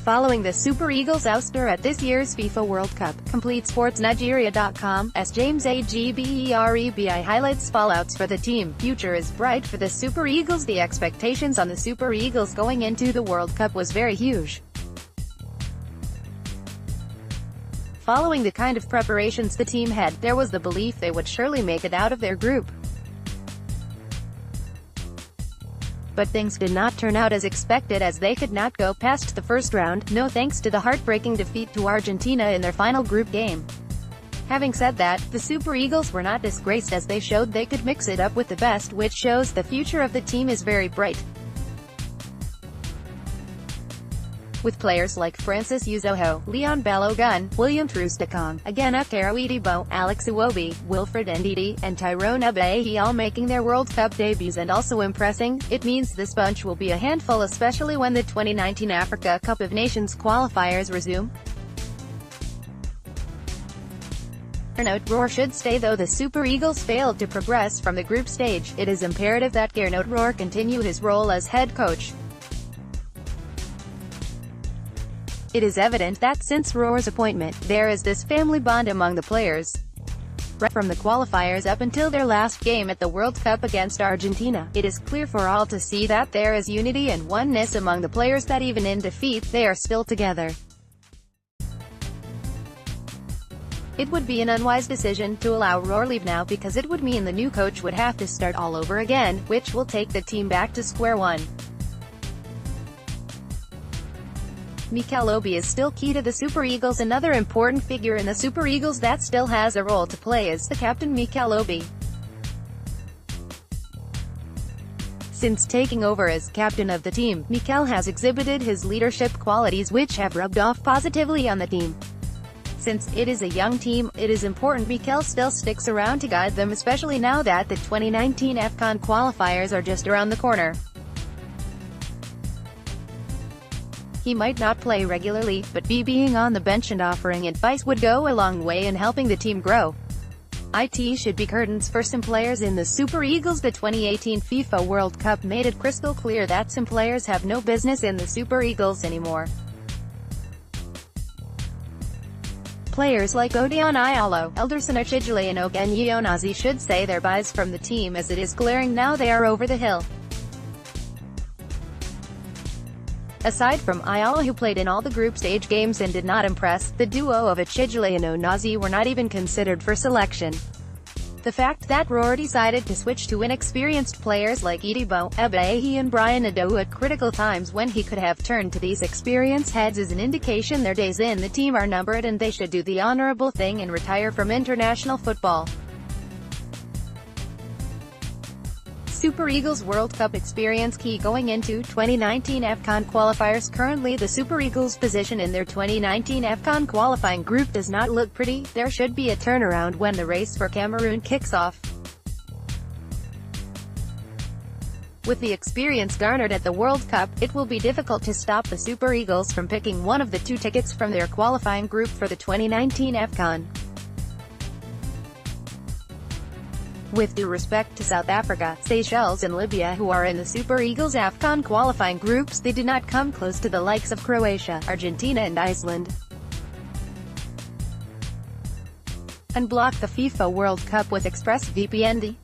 following the Super Eagles ouster at this year's FIFA World Cup. CompleteSportsNigeria.com's James Agberebi highlights fallouts for the team. Future is bright for the Super Eagles. The expectations on the Super Eagles going into the World Cup was very huge. Following the kind of preparations the team had, there was the belief they would surely make it out of their group. But things did not turn out as expected, as they could not go past the first round, no thanks to the heartbreaking defeat to Argentina in their final group game. Having said that, the Super Eagles were not disgraced, as they showed they could mix it up with the best, which shows the future of the team is very bright. With players like Francis Uzoho, Leon Balogun, William Troost-Ekong, Agena Karawidebo, Alex Iwobi, Wilfred Ndidi, and Tyrone Abayehi all making their World Cup debuts and also impressing, it means this bunch will be a handful, especially when the 2019 Africa Cup of Nations qualifiers resume. Gernot Rohr should stay. Though the Super Eagles failed to progress from the group stage, it is imperative that Gernot Rohr continue his role as head coach. It is evident that since Rohr's appointment, there is this family bond among the players. Right from the qualifiers up until their last game at the World Cup against Argentina, it is clear for all to see that there is unity and oneness among the players, that even in defeat, they are still together. It would be an unwise decision to allow Rohr leave now, because it would mean the new coach would have to start all over again, which will take the team back to square one. Mikel Obi is still key to the Super Eagles. Another important figure in the Super Eagles that still has a role to play is the captain Mikel Obi. Since taking over as captain of the team, Mikel has exhibited his leadership qualities, which have rubbed off positively on the team. Since it is a young team, it is important Mikel still sticks around to guide them, especially now that the 2019 AFCON qualifiers are just around the corner. He might not play regularly, but being on the bench and offering advice would go a long way in helping the team grow. It should be curtains for some players in the Super Eagles. The 2018 FIFA World Cup made it crystal clear that some players have no business in the Super Eagles anymore. Players like Odion Ayalo, Elderson Archigile and Ogenyi Onazi should say their byes from the team, as it is glaring now they are over the hill. Aside from Ayala, who played in all the group stage games and did not impress, the duo of Archigile and Onazi were not even considered for selection. The fact that Rohr decided to switch to inexperienced players like Idebo, Abayehi and Brian Ado at critical times when he could have turned to these experienced heads is an indication their days in the team are numbered, and they should do the honorable thing and retire from international football. Super Eagles World Cup experience key going into 2019 AFCON qualifiers. Currently the Super Eagles' position in their 2019 AFCON qualifying group does not look pretty. There should be a turnaround when the race for Cameroon kicks off. With the experience garnered at the World Cup, it will be difficult to stop the Super Eagles from picking one of the two tickets from their qualifying group for the 2019 AFCON. With due respect to South Africa, Seychelles and Libya, who are in the Super Eagles AFCON qualifying groups, they do not come close to the likes of Croatia, Argentina and Iceland. Unblock the FIFA World Cup with ExpressVPN.